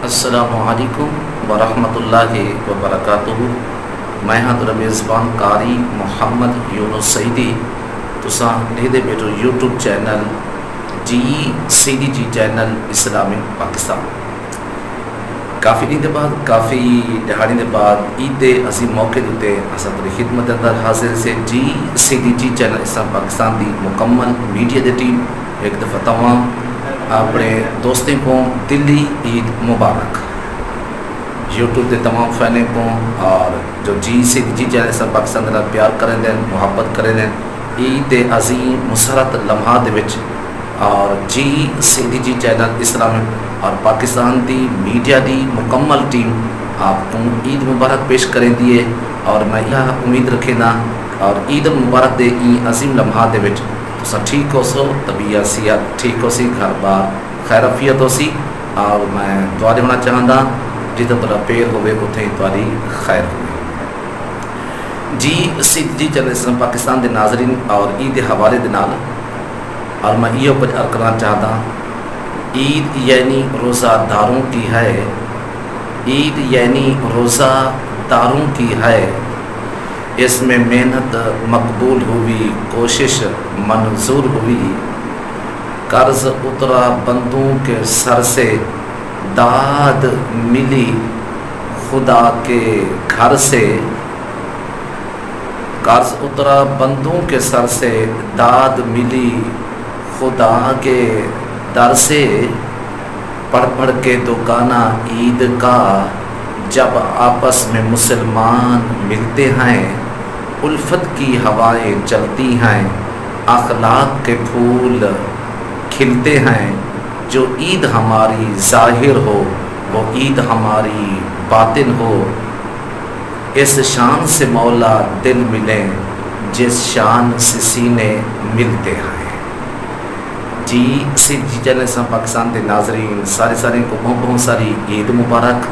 السلام علیکم ورحمۃ اللہ وبرکاتہ۔ میں ہاں تو میزبان قاری محمد یونس سعیدی تساں ڈھیدے بیٹھو یوٹیوب چینل جی چینل اسلامی پاکستان۔ کافی دن بعد کافی دہاڑی دے بعد عید عظیم موقع دیتے اساں تری خدمت اندر حاضر سے جی چینل اسلام پاکستان دی مکمل میڈیا دی ٹیم ایک دفعہ تمام اپنے دوستوں کو دلی عید مبارک۔ یوٹیوب کے تمام فینوں کو اور جو جی چینل اسلام پاکستان دے پیار کریں دیں محبت کریں دیں عید عظیم مسرت لمحات وچ اور جی چینل اسلامی اور پاکستان دی میڈیا دی مکمل ٹیم آپ کو عید مبارک پیش کریں دیے اور میں یہ امید رکھیں نا اور عید مبارک دے عظیم لمحات وچ تو ٹھیک ہو سو طبیعت صحت ٹھیک ہو سی گھر بار خیر عافیت ہو سی اور میں دعا ہونا چاہتا جتنا تھوڑا پیر ہوئے اتنے تاری خیر ہوئے۔ جی چینل اسلام پاکستان دے ناظرین اور عید حوالے دے نال اور میں یہ کچھ عرض کرنا چاہتا عید یعنی روزہ داروں کی ہے، عید یعنی روزہ داروں کی ہے، اس میں محنت مقبول ہوئی کوشش منظور ہوئی، قرض اترا بندوں کے سر سے داد ملی خدا کے گھر سے، قرض اترا بندوں کے سر سے داد ملی خدا کے در سے، پڑھ پڑھ کے دکانہ عید کا جب آپس میں مسلمان ملتے ہیں، الفت کی ہوائیں چلتی ہیں، اخلاق کے پھول کھلتے ہیں، جو عید ہماری ظاہر ہو وہ عید ہماری باطن ہو، اس شان سے مولا دل ملیں جس شان سے سینے ملتے ہیں۔ جی چینل اسلام پاکستان دے ناظرین سارے کو بہت ساری عید مبارک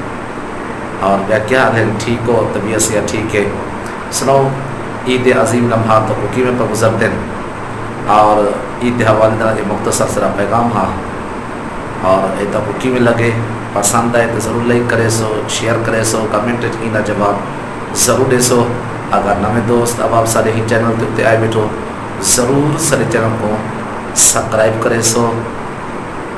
اور کیا حال ہے ٹھیک ہو طبیعت سے ٹھیک ہے سناؤ عید عظیم لمحات تو کیویں پر گزر دیں اور عید حوالے دا یہ مختصر سرا پیغام ہاں اور یہ تو کیویں لگے پسند آئے تو ضرور لائک کرے سو شیئر کرے سو کمنٹ اینا جواب ضرور دے سو۔ اگر نئے دوست اب آپ سارے ہی چینل کے اتنے آئے بیٹھو ضرور سارے چینل کو سبسکرائب کرے سو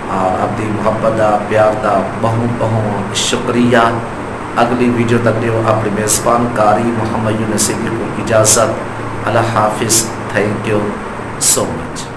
اور اپنی محبت دا پیار دا بہت شکریہ۔ اگلی ویڈیو تک دیو اپنے میزبان قاری محمد یونس کو اجازت۔ اللہ حافظ، تھینک یو سو مچ۔